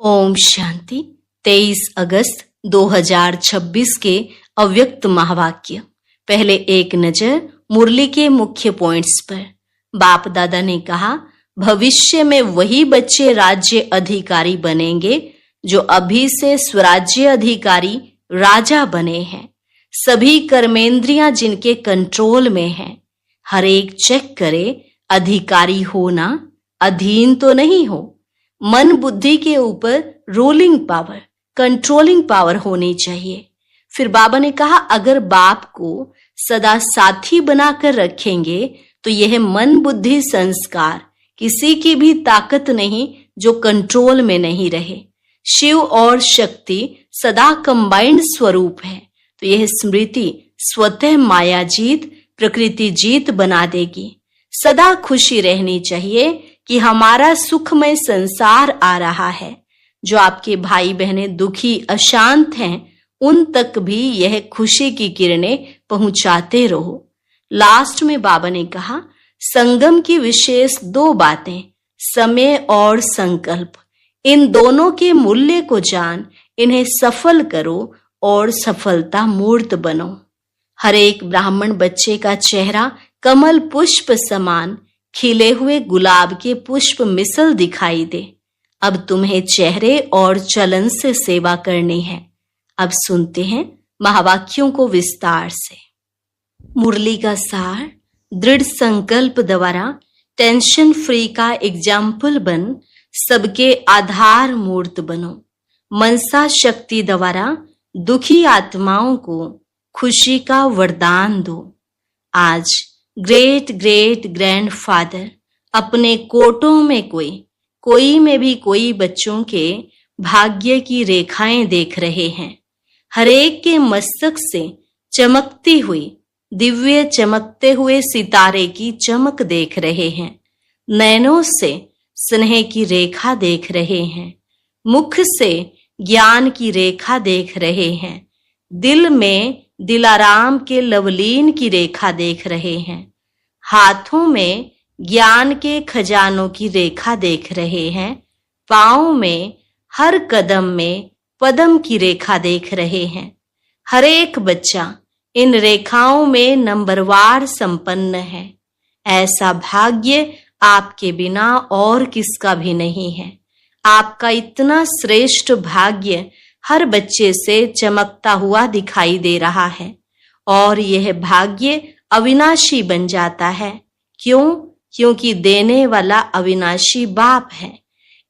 ओम शांति। 23 अगस्त 2026 के अव्यक्त महावाक्य। पहले एक नजर मुरली के मुख्य पॉइंट्स पर। बाप दादा ने कहा, भविष्य में वही बच्चे राज्य अधिकारी बनेंगे जो अभी से स्वराज्य अधिकारी राजा बने हैं। सभी कर्मेंद्रियां जिनके कंट्रोल में हैं, हर एक चेक करे अधिकारी हो ना, अधीन तो नहीं हो। मन बुद्धि के ऊपर रूलिंग पावर, कंट्रोलिंग पावर होनी चाहिए। फिर बाबा ने कहा, अगर बाप को सदा साथी बनाकर रखेंगे तो यह मन बुद्धि संस्कार किसी की भी ताकत नहीं जो कंट्रोल में नहीं रहे। शिव और शक्ति सदा कंबाइंड स्वरूप है, तो यह स्मृति स्वतः माया जीत, प्रकृति जीत बना देगी। सदा खुशी रहनी चाहिए कि हमारा सुखमय संसार आ रहा है। जो आपके भाई बहनें दुखी अशांत हैं, उन तक भी यह खुशी की किरणें पहुंचाते रहो। लास्ट में बाबा ने कहा, संगम की विशेष दो बातें, समय और संकल्प। इन दोनों के मूल्य को जान इन्हें सफल करो और सफलता मूर्त बनो। हर एक ब्राह्मण बच्चे का चेहरा कमल पुष्प समान खिले हुए गुलाब के पुष्प मिसल दिखाई दे। अब तुम्हें चेहरे और चलन से सेवा करनी है। अब सुनते हैं महावाक्यों को विस्तार से। मुरली का सार, दृढ़ संकल्प द्वारा टेंशन फ्री का एग्जाम्पल बन सबके आधार मूर्त बनो। मनसा शक्ति द्वारा दुखी आत्माओं को खुशी का वरदान दो। आज ग्रेट ग्रेट ग्रैंडफादर अपने कोटों में कोई में भी कोई बच्चों के भाग्य की रेखाएं देख रहे हैं। हर एक के मस्तक से चमकती हुई दिव्य चमकते हुए सितारे की चमक देख रहे हैं। नैनों से स्नेह की रेखा देख रहे हैं। मुख से ज्ञान की रेखा देख रहे हैं। दिल में दिलाराम के लवलीन की रेखा देख रहे हैं। हाथों में ज्ञान के खजानों की रेखा देख रहे हैं। पाँव में हर कदम में पदम की रेखा देख रहे हैं। हर एक बच्चा इन रेखाओं में नंबरवार संपन्न है। ऐसा भाग्य आपके बिना और किसका भी नहीं है। आपका इतना श्रेष्ठ भाग्य हर बच्चे से चमकता हुआ दिखाई दे रहा है और यह भाग्य अविनाशी बन जाता है। क्यों? क्योंकि देने वाला अविनाशी बाप है।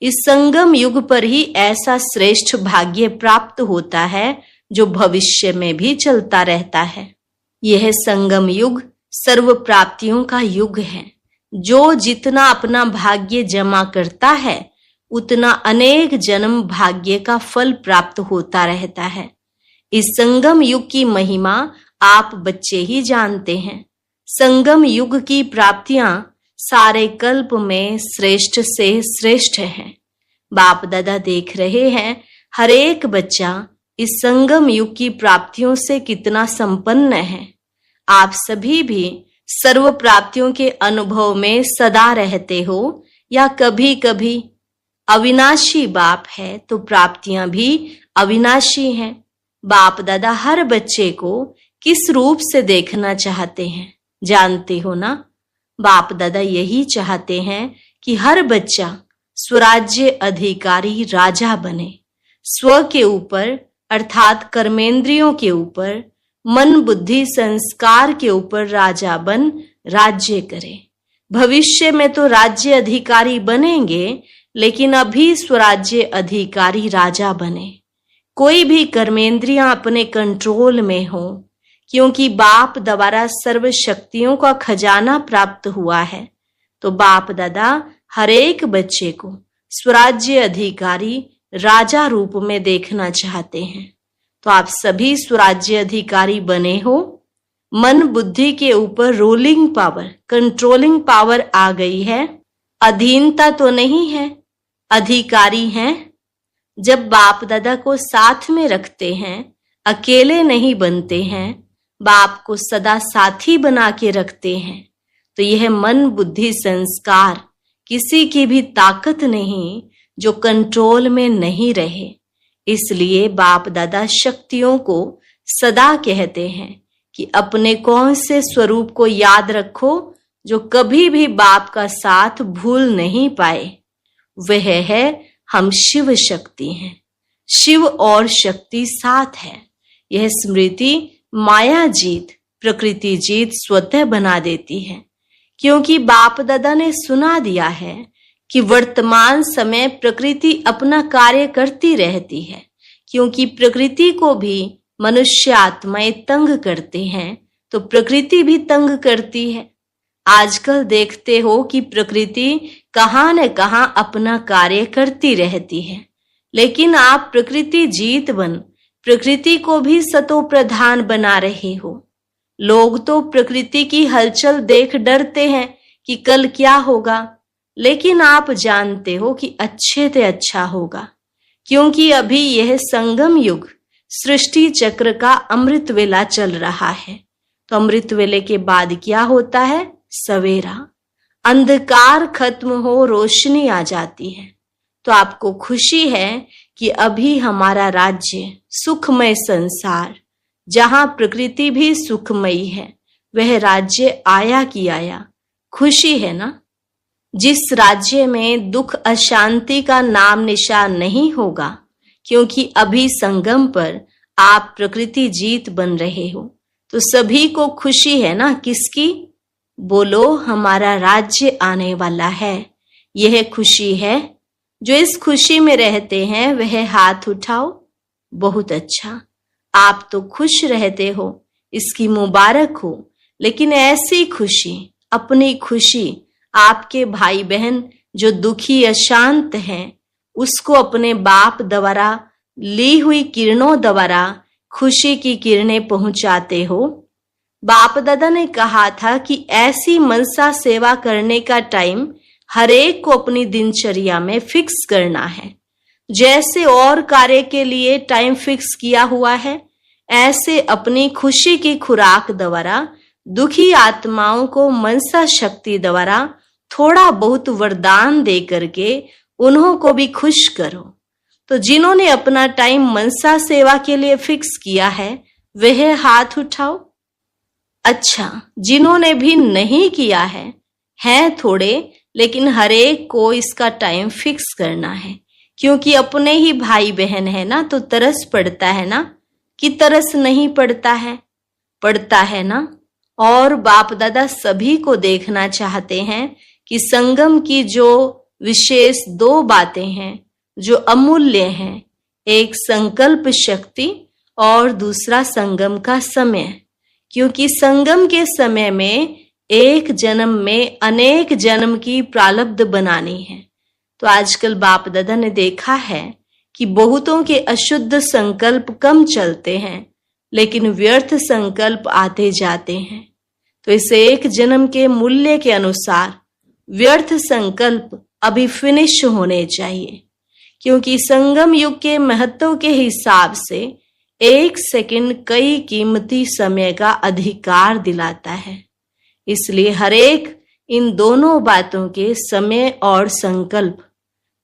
इस संगम युग पर ही ऐसा श्रेष्ठ भाग्य प्राप्त होता है जो भविष्य में भी चलता रहता है। यह संगम युग सर्व प्राप्तियों का युग है। जो जितना अपना भाग्य जमा करता है उतना अनेक जन्म भाग्य का फल प्राप्त होता रहता है। इस संगम युग की महिमा आप बच्चे ही जानते हैं। संगम युग की प्राप्तियां सारे कल्प में श्रेष्ठ से श्रेष्ठ हैं। बाप दादा देख रहे हैं हर एक बच्चा इस संगम युग की प्राप्तियों से कितना संपन्न है। आप सभी भी सर्व प्राप्तियों के अनुभव में सदा रहते हो या कभी कभी? अविनाशी बाप है तो प्राप्तियां भी अविनाशी हैं। बाप दादा हर बच्चे को किस रूप से देखना चाहते हैं, जानते हो ना? बाप दादा यही चाहते हैं कि हर बच्चा स्वराज्य अधिकारी राजा बने। स्व के ऊपर अर्थात कर्मेंद्रियों के ऊपर, मन बुद्धि संस्कार के ऊपर राजा बन राज्य करे। भविष्य में तो राज्य अधिकारी बनेंगे, लेकिन अभी स्वराज्य अधिकारी राजा बने। कोई भी कर्मेंद्रियां अपने कंट्रोल में हो, क्योंकि बाप द्वारा सर्व शक्तियों का खजाना प्राप्त हुआ है। तो बाप दादा हर एक बच्चे को स्वराज्य अधिकारी राजा रूप में देखना चाहते हैं। तो आप सभी स्वराज्य अधिकारी बने हो। मन बुद्धि के ऊपर रूलिंग पावर, कंट्रोलिंग पावर आ गई है। अधीनता तो नहीं है, अधिकारी हैं। जब बाप दादा को साथ में रखते हैं, अकेले नहीं बनते हैं, बाप को सदा साथी बना के रखते हैं, तो यह मन बुद्धि संस्कार किसी की भी ताकत नहीं जो कंट्रोल में नहीं रहे। इसलिए बाप दादा शक्तियों को सदा कहते हैं कि अपने कौन से स्वरूप को याद रखो जो कभी भी बाप का साथ भूल नहीं पाए। वह है हम शिव शक्ति हैं। शिव और शक्ति साथ है। यह स्मृति माया जीत, प्रकृति जीत स्वतः बना देती है, क्योंकि बाप दादा ने सुना दिया है कि वर्तमान समय प्रकृति अपना कार्य करती रहती है, क्योंकि प्रकृति को भी मनुष्य आत्माएं तंग करते हैं तो प्रकृति भी तंग करती है। आजकल देखते हो कि प्रकृति कहाँ न कहाँ अपना कार्य करती रहती है, लेकिन आप प्रकृति जीत बन प्रकृति को भी सतो प्रधान बना रहे हो। लोग तो प्रकृति की हलचल देख डरते हैं कि कल क्या होगा, लेकिन आप जानते हो कि अच्छे से अच्छा होगा, क्योंकि अभी यह संगम युग सृष्टि चक्र का अमृत वेला चल रहा है। तो अमृत वेले के बाद क्या होता है? सवेरा, अंधकार खत्म हो रोशनी आ जाती है। तो आपको खुशी है कि अभी हमारा राज्य सुखमय संसार, जहां प्रकृति भी सुखमयी है, वह राज्य आया कि आया। खुशी है ना? जिस राज्य में दुख अशांति का नाम निशान नहीं होगा, क्योंकि अभी संगम पर आप प्रकृति जीत बन रहे हो। तो सभी को खुशी है ना? किसकी? बोलो, हमारा राज्य आने वाला है। यह खुशी है। जो इस खुशी में रहते हैं वह हाथ उठाओ। बहुत अच्छा, आप तो खुश रहते हो, इसकी मुबारक हो। लेकिन ऐसी खुशी, अपनी खुशी, आपके भाई बहन जो दुखी अशांत हैं, उसको अपने बाप द्वारा ली हुई किरणों द्वारा खुशी की किरणें पहुंचाते हो। बाप दादा ने कहा था कि ऐसी मनसा सेवा करने का टाइम हर एक को अपनी दिनचर्या में फिक्स करना है। जैसे और कार्य के लिए टाइम फिक्स किया हुआ है, ऐसे अपनी खुशी की खुराक द्वारा दुखी आत्माओं को मनसा शक्ति द्वारा थोड़ा बहुत वरदान दे करके उन्हों को भी खुश करो। तो जिन्होंने अपना टाइम मनसा सेवा के लिए फिक्स किया है वह हाथ उठाओ। अच्छा, जिन्होंने भी नहीं किया है थोड़े, लेकिन हर एक को इसका टाइम फिक्स करना है, क्योंकि अपने ही भाई बहन है ना, तो तरस पड़ता है ना, कि तरस नहीं पड़ता है? पड़ता है ना। और बाप दादा सभी को देखना चाहते हैं कि संगम की जो विशेष दो बातें हैं जो अमूल्य हैं, एक संकल्प शक्ति और दूसरा संगम का समय, क्योंकि संगम के समय में एक जन्म में अनेक जन्म की प्रारब्ध बनानी है। तो आजकल बाप दादा ने देखा है कि बहुतों के अशुद्ध संकल्प कम चलते हैं, लेकिन व्यर्थ संकल्प आते जाते हैं। तो इस एक जन्म के मूल्य के अनुसार व्यर्थ संकल्प अभी फिनिश होने चाहिए, क्योंकि संगम युग के महत्व के हिसाब से एक सेकंड कई कीमती समय का अधिकार दिलाता है। इसलिए हर एक इन दोनों बातों के समय और संकल्प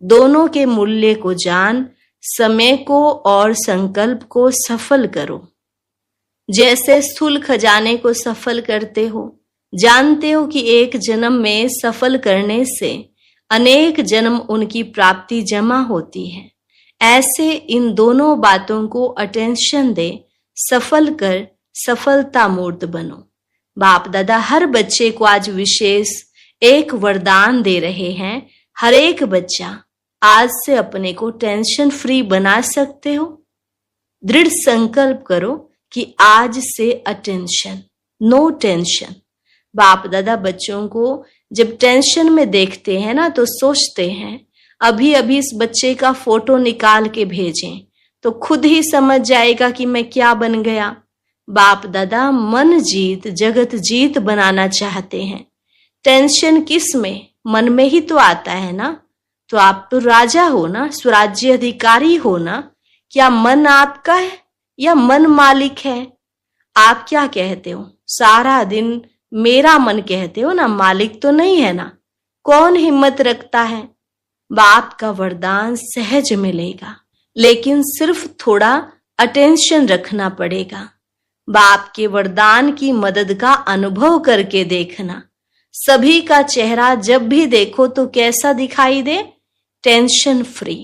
दोनों के मूल्य को जान समय को और संकल्प को सफल करो। जैसे स्थूल खजाने को सफल करते हो, जानते हो कि एक जन्म में सफल करने से अनेक जन्म उनकी प्राप्ति जमा होती है। ऐसे इन दोनों बातों को अटेंशन दे, सफल कर सफलता मूर्त बनो। बाप दादा हर बच्चे को आज विशेष एक वरदान दे रहे हैं। हर एक बच्चा आज से अपने को टेंशन फ्री बना सकते हो। दृढ़ संकल्प करो कि आज से अटेंशन, नो टेंशन। बाप दादा बच्चों को जब टेंशन में देखते हैं ना, तो सोचते हैं अभी अभी इस बच्चे का फोटो निकाल के भेजें तो खुद ही समझ जाएगा कि मैं क्या बन गया। बाप दादा मन जीत जगत जीत बनाना चाहते हैं। टेंशन किस में? मन में ही तो आता है ना। तो आप तो राजा हो ना, स्वराज्य अधिकारी हो ना। क्या मन आपका है या मन मालिक है? आप क्या कहते हो? सारा दिन मेरा मन कहते हो ना, मालिक तो नहीं है ना। कौन हिम्मत रखता है? बाप का वरदान सहज मिलेगा, लेकिन सिर्फ थोड़ा अटेंशन रखना पड़ेगा। बाप के वरदान की मदद का अनुभव करके देखना। सभी का चेहरा जब भी देखो तो कैसा दिखाई दे? टेंशन फ्री,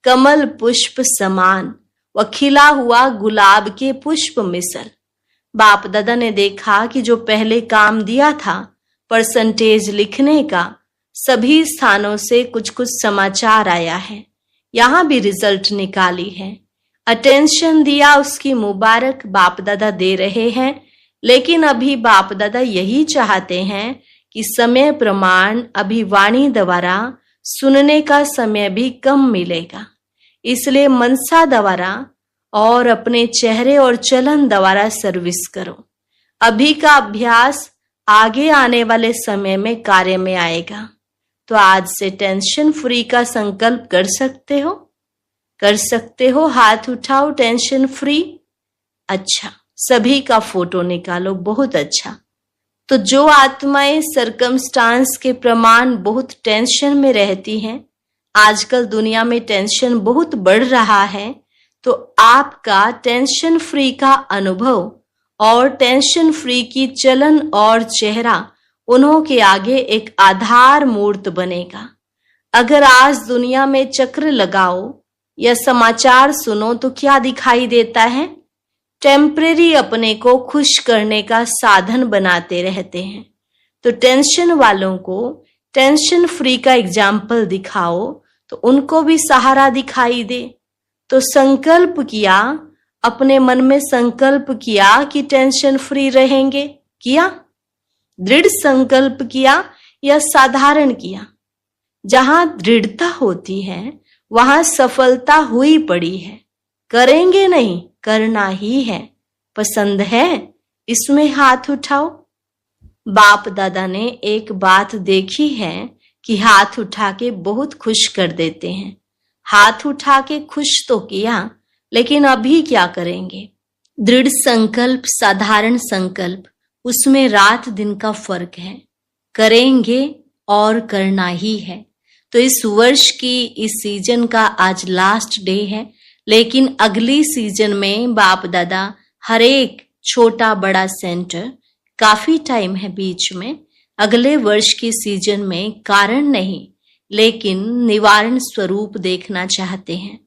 कमल पुष्प समान व खिला हुआ गुलाब के पुष्प मिसल। बाप दादा ने देखा कि जो पहले काम दिया था परसेंटेज लिखने का, सभी स्थानों से कुछ कुछ समाचार आया है। यहाँ भी रिजल्ट निकाली है। अटेंशन दिया, उसकी मुबारक बाप दादा दे रहे हैं। लेकिन अभी बाप दादा यही चाहते हैं कि समय प्रमाण अभी वाणी द्वारा सुनने का समय भी कम मिलेगा, इसलिए मनसा द्वारा और अपने चेहरे और चलन द्वारा सर्विस करो। अभी का अभ्यास आगे आने वाले समय में कार्य में आएगा। तो आज से टेंशन फ्री का संकल्प कर सकते हो? कर सकते हो? हाथ उठाओ। Tension free. अच्छा, सभी का फोटो निकालो। बहुत अच्छा। तो जो आत्माएं सर्कमस्टांस के प्रमाण बहुत टेंशन में रहती हैं, आजकल दुनिया में टेंशन बहुत बढ़ रहा है, तो आपका टेंशन फ्री का अनुभव और टेंशन फ्री की चलन और चेहरा उन्हों के आगे एक आधार मूर्त बनेगा। अगर आज दुनिया में चक्र लगाओ या समाचार सुनो तो क्या दिखाई देता है? टेम्परेरी अपने को खुश करने का साधन बनाते रहते हैं। तो टेंशन वालों को टेंशन फ्री का एग्जाम्पल दिखाओ तो उनको भी सहारा दिखाई दे। तो संकल्प किया, अपने मन में संकल्प किया कि टेंशन फ्री रहेंगे। किया? दृढ़ संकल्प किया या साधारण किया? जहां दृढ़ता होती है वहां सफलता हुई पड़ी है। करेंगे नहीं, करना ही है। पसंद है? इसमें हाथ उठाओ। बाप दादा ने एक बात देखी है कि हाथ उठा के बहुत खुश कर देते हैं। हाथ उठा के खुश तो किया, लेकिन अभी क्या करेंगे? दृढ़ संकल्प, साधारण संकल्प, उसमें रात दिन का फर्क है। करेंगे और करना ही है। तो इस वर्ष की इस सीजन का आज लास्ट डे है, लेकिन अगली सीजन में बाप दादा हर एक छोटा बड़ा सेंटर, काफी टाइम है बीच में, अगले वर्ष की सीजन में कारण नहीं लेकिन निवारण स्वरूप देखना चाहते हैं।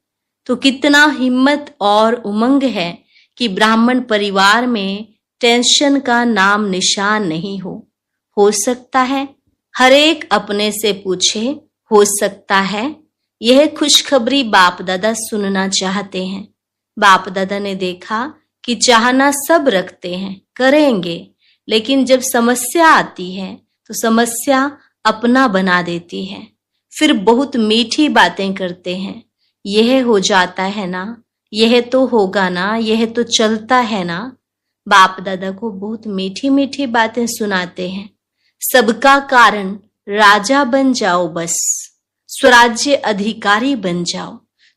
तो कितना हिम्मत और उमंग है कि ब्राह्मण परिवार में टेंशन का नाम निशान नहीं हो सकता है? हर एक अपने से पूछे, हो सकता है? यह खुशखबरी बाप दादा सुनना चाहते हैं। बाप दादा ने देखा कि चाहना सब रखते हैं, करेंगे, लेकिन जब समस्या आती है तो समस्या अपना बना देती है। फिर बहुत मीठी बातें करते हैं। यह हो जाता है ना, यह तो होगा ना, यह तो चलता है ना। बाप दादा को बहुत मीठी मीठी बातें सुनाते हैं। सबका कारण राजा बन जाओ, बस स्वराज्य अधिकारी बन जाओ।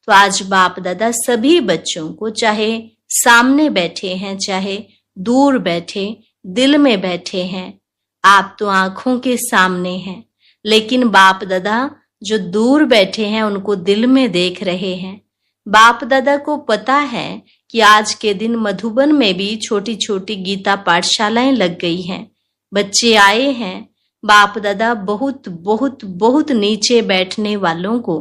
तो आज बाप दादा सभी बच्चों को, चाहे सामने बैठे हैं चाहे दूर बैठे, दिल में बैठे हैं, आप तो आंखों के सामने हैं, लेकिन बाप दादा जो दूर बैठे हैं उनको दिल में देख रहे हैं। बाप दादा को पता है कि आज के दिन मधुबन में भी छोटी छोटी गीता पाठशालाएं लग गई हैं, बच्चे आए हैं। बाप दादा बहुत बहुत बहुत नीचे बैठने वालों को,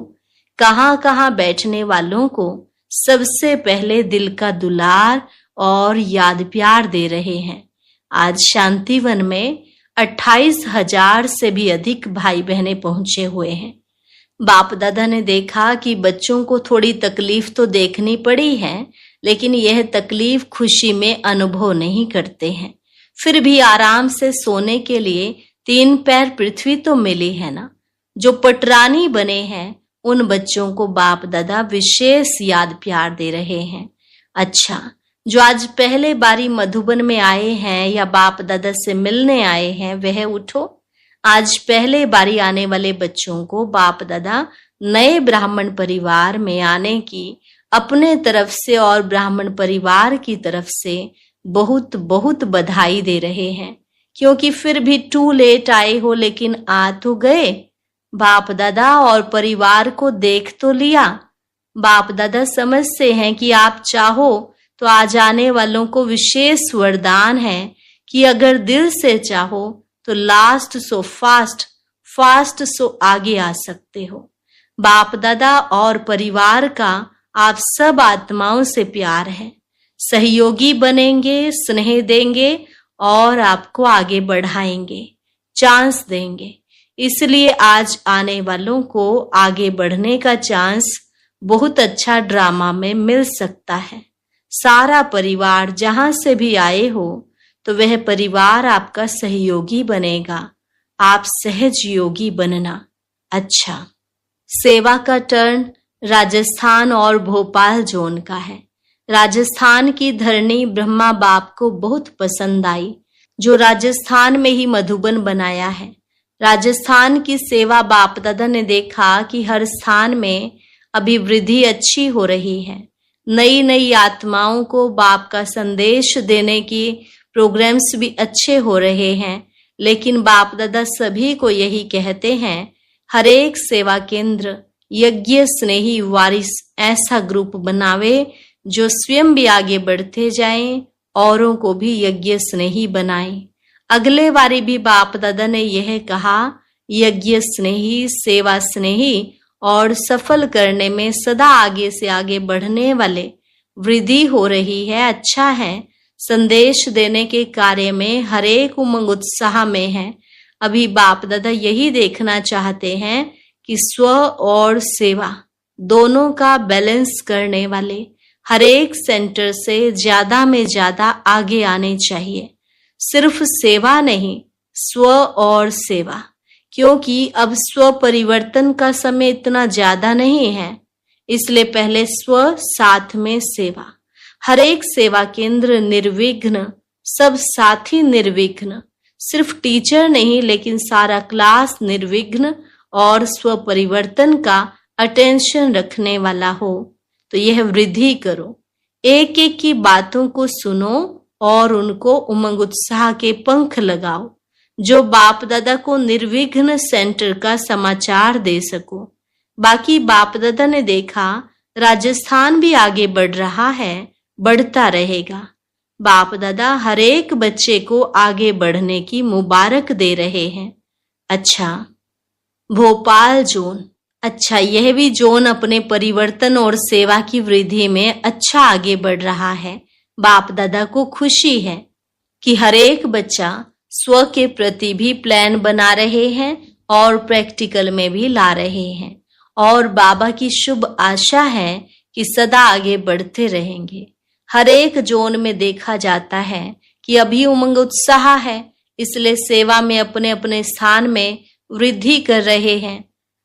कहाँ बैठने वालों को सबसे पहले दिल का दुलार और याद प्यार दे रहे हैं। आज शांतिवन में 28,000 से भी अधिक भाई बहनें पहुंचे हुए हैं। बाप दादा ने देखा कि बच्चों को थोड़ी तकलीफ तो देखनी पड़ी है, लेकिन यह तकलीफ खुशी में अनुभव नहीं करते हैं। फिर भी आराम से सोने के लिए 3 पैर पृथ्वी तो मिली है ना। जो पटरानी बने हैं उन बच्चों को बाप दादा विशेष याद प्यार दे रहे हैं। अच्छा, जो आज पहले बारी मधुबन में आए हैं या बाप दादा से मिलने आए हैं, वह उठो। आज पहले बारी आने वाले बच्चों को बाप दादा नए ब्राह्मण परिवार में आने की अपने तरफ से और ब्राह्मण परिवार की तरफ से बहुत बहुत बधाई दे रहे हैं, क्योंकि फिर भी टू लेट आए हो, लेकिन आ तो गए। बाप दादा और परिवार को देख तो लिया। बाप दादा समझते हैं कि आप चाहो तो आ जाने वालों को विशेष वरदान है कि अगर दिल से चाहो तो last so fast, fast so आगे आ सकते हो। बाप दादा और परिवार का आप सब आत्माओं से प्यार है। सहयोगी बनेंगे, स्नेह देंगे और आपको आगे बढ़ाएंगे, चांस देंगे। इसलिए आज आने वालों को आगे बढ़ने का चांस बहुत अच्छा ड्रामा में मिल सकता है। सारा परिवार जहां से भी आए हो तो वह परिवार आपका सहयोगी बनेगा। आप सहज योगी बनना। अच्छा, सेवा का टर्न राजस्थान और भोपाल जोन का है। राजस्थान की धरनी ब्रह्मा बाप को बहुत पसंद आई, जो राजस्थान में ही मधुबन बनाया है। राजस्थान की सेवा बाप दादा ने देखा कि हर स्थान में अभिवृद्धि अच्छी हो रही है। नई नई आत्माओं को बाप का संदेश देने की प्रोग्राम्स भी अच्छे हो रहे हैं। लेकिन बाप दादा सभी को यही कहते हैं, हर एक सेवा केंद्र यज्ञ स्नेही वारिस ऐसा ग्रुप बनावे जो स्वयं भी आगे बढ़ते जाएं, औरों को भी यज्ञ स्नेही बनाएं। अगले बारी भी बाप दादा ने यह कहा, यज्ञ स्नेही, सेवा स्नेही और सफल करने में सदा आगे से आगे बढ़ने वाले वृद्धि हो रही है। अच्छा है, संदेश देने के कार्य में हर एक उमंग उत्साह में है। अभी बाप दादा यही देखना चाहते हैं कि स्व और सेवा दोनों का बैलेंस करने वाले हर एक सेंटर से ज्यादा में ज्यादा आगे आने चाहिए। सिर्फ सेवा नहीं, स्व और सेवा, क्योंकि अब स्व परिवर्तन का समय इतना ज्यादा नहीं है। इसलिए पहले स्व, साथ में सेवा। हर एक सेवा केंद्र निर्विघ्न, सब साथी निर्विघ्न, सिर्फ टीचर नहीं लेकिन सारा क्लास निर्विघ्न और स्व परिवर्तन का अटेंशन रखने वाला हो। तो यह वृद्धि करो, एक एक की बातों को सुनो और उनको उमंग उत्साह के पंख लगाओ, जो बाप दादा को निर्विघ्न सेंटर का समाचार दे सको। बाकी बाप दादा ने देखा राजस्थान भी आगे बढ़ रहा है, बढ़ता रहेगा। बाप दादा हर एक बच्चे को आगे बढ़ने की मुबारक दे रहे हैं। अच्छा, भोपाल जोन। अच्छा, यह भी जोन अपने परिवर्तन और सेवा की वृद्धि में अच्छा आगे बढ़ रहा है। बाप दादा को खुशी है कि हर एक बच्चा स्व के प्रति भी प्लान बना रहे हैं और प्रैक्टिकल में भी ला रहे हैं। और बाबा की शुभ आशा है कि सदा आगे बढ़ते रहेंगे। हर एक जोन में देखा जाता है कि अभी उमंग उत्साह है, इसलिए सेवा में अपने अपने स्थान में वृद्धि कर रहे हैं।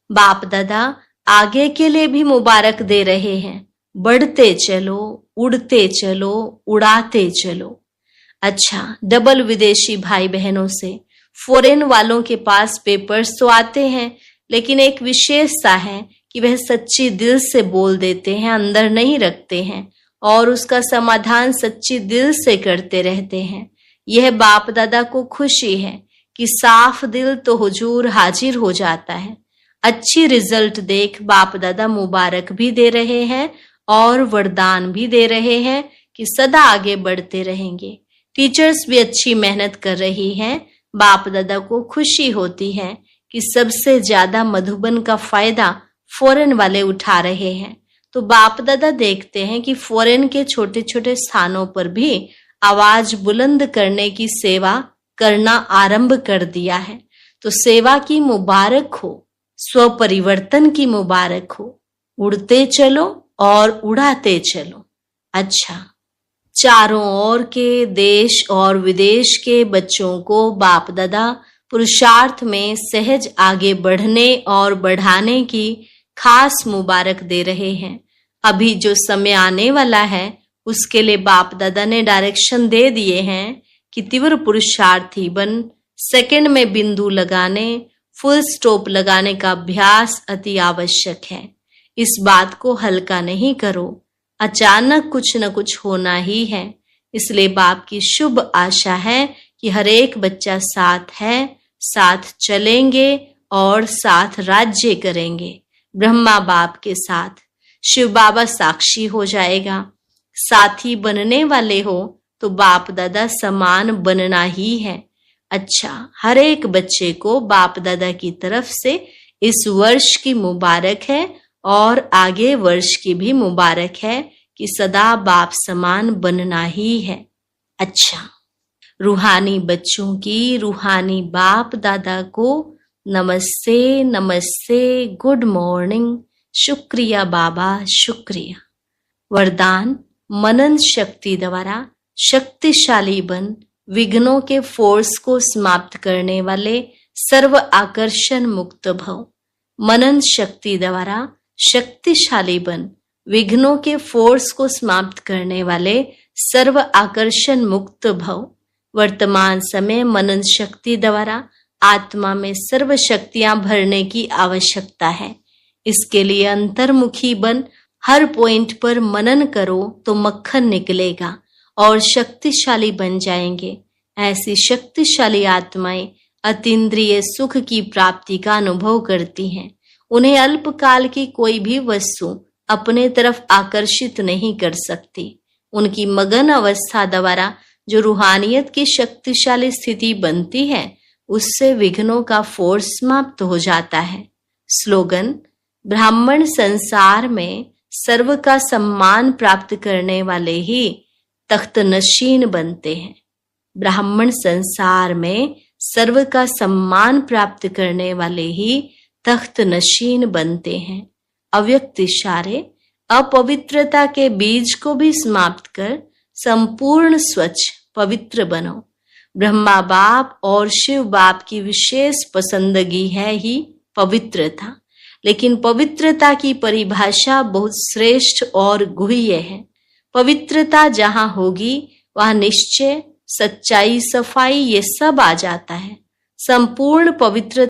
बाप दादा आगे के लिए भी मुबारक दे रहे हैं। बढ़ते चलो, उड़ते चलो, उड़ाते चलो। अच्छा, डबल विदेशी भाई बहनों से, फॉरेन वालों के पास पेपर्स तो आते हैं, लेकिन एक विशेषता है कि वह सच्ची दिल से बोल देते हैं, अंदर नहीं रखते हैं और उसका समाधान सच्ची दिल से करते रहते हैं। यह बाप दादा को खुशी है कि साफ दिल तो हुजूर हाजिर हो जाता है। अच्छी रिजल्ट देख बाप दादा मुबारक भी दे रहे हैं और वरदान भी दे रहे हैं कि सदा आगे बढ़ते रहेंगे। टीचर्स भी अच्छी मेहनत कर रही हैं। बाप दादा को खुशी होती है कि सबसे ज्यादा मधुबन का फायदा फॉरेन वाले उठा रहे हैं। तो बाप दादा देखते हैं कि फॉरेन के छोटे छोटे स्थानों पर भी आवाज बुलंद करने की सेवा करना आरंभ कर दिया है। तो सेवा की मुबारक हो, स्व परिवर्तन की मुबारक हो। उड़ते चलो और उड़ाते चलो। अच्छा, चारों ओर के देश और विदेश के बच्चों को बाप दादा पुरुषार्थ में सहज आगे बढ़ने और बढ़ाने की खास मुबारक दे रहे हैं। अभी जो समय आने वाला है उसके लिए बाप दादा ने डायरेक्शन दे दिए हैं कि तीव्र पुरुषार्थी बन, सेकंड में बिंदु लगाने, फुल स्टॉप लगाने का अभ्यास अति आवश्यक है। इस बात को हल्का नहीं करो, अचानक कुछ न कुछ होना ही है। इसलिए बाप की शुभ आशा है कि हर एक बच्चा साथ है, साथ चलेंगे और साथ राज्य करेंगे ब्रह्मा बाप के साथ। शिव बाबा साक्षी हो जाएगा। साथी बनने वाले हो तो बाप दादा समान बनना ही है। अच्छा, हर एक बच्चे को बाप दादा की तरफ से इस वर्ष की मुबारक है और आगे वर्ष की भी मुबारक है कि सदा बाप समान बनना ही है। अच्छा, रूहानी बच्चों की रूहानी बाप दादा को नमस्ते नमस्ते, गुड मॉर्निंग, शुक्रिया बाबा शुक्रिया। वरदान मनन शक्ति द्वारा शक्तिशाली बन विघ्नों के फोर्स को समाप्त करने वाले सर्व आकर्षण मुक्त भव। मनन शक्ति द्वारा शक्तिशाली बन विघ्नों के फोर्स को समाप्त करने वाले सर्व आकर्षण मुक्त भव। वर्तमान समय मनन शक्ति द्वारा आत्मा में सर्व शक्तियां भरने की आवश्यकता है। इसके लिए अंतर्मुखी बन हर पॉइंट पर मनन करो तो मक्खन निकलेगा और शक्तिशाली बन जाएंगे। ऐसी शक्तिशाली आत्माएं अतीन्द्रिय सुख की प्राप्ति का अनुभव करती हैं। उन्हें अल्पकाल की कोई भी वस्तु अपने तरफ आकर्षित नहीं कर सकती। उनकी मगन अवस्था द्वारा जो रूहानियत की शक्तिशाली स्थिति बनती है, उससे विघ्नों का फोर्स समाप्त हो जाता है। स्लोगन: ब्राह्मण संसार में सर्व का सम्मान प्राप्त करने वाले ही तख्त नशीन बनते हैं। ब्राह्मण संसार में सर्व का सम्मान प्राप्त करने वाले ही तख्त नशीन बनते हैं। अव्यक्त इशारे: अपवित्रता के बीज को भी समाप्त कर संपूर्ण स्वच्छ पवित्र बनो। ब्रह्मा बाप और शिव बाप की विशेष पसंदगी है ही पवित्रता, लेकिन पवित्रता की परिभाषा बहुत श्रेष्ठ और गुह्य है। पवित्रता जहां होगी वहां निश्चय, सच्चाई, सफाई ये सब आ जाता है। संपूर्ण पवित्रता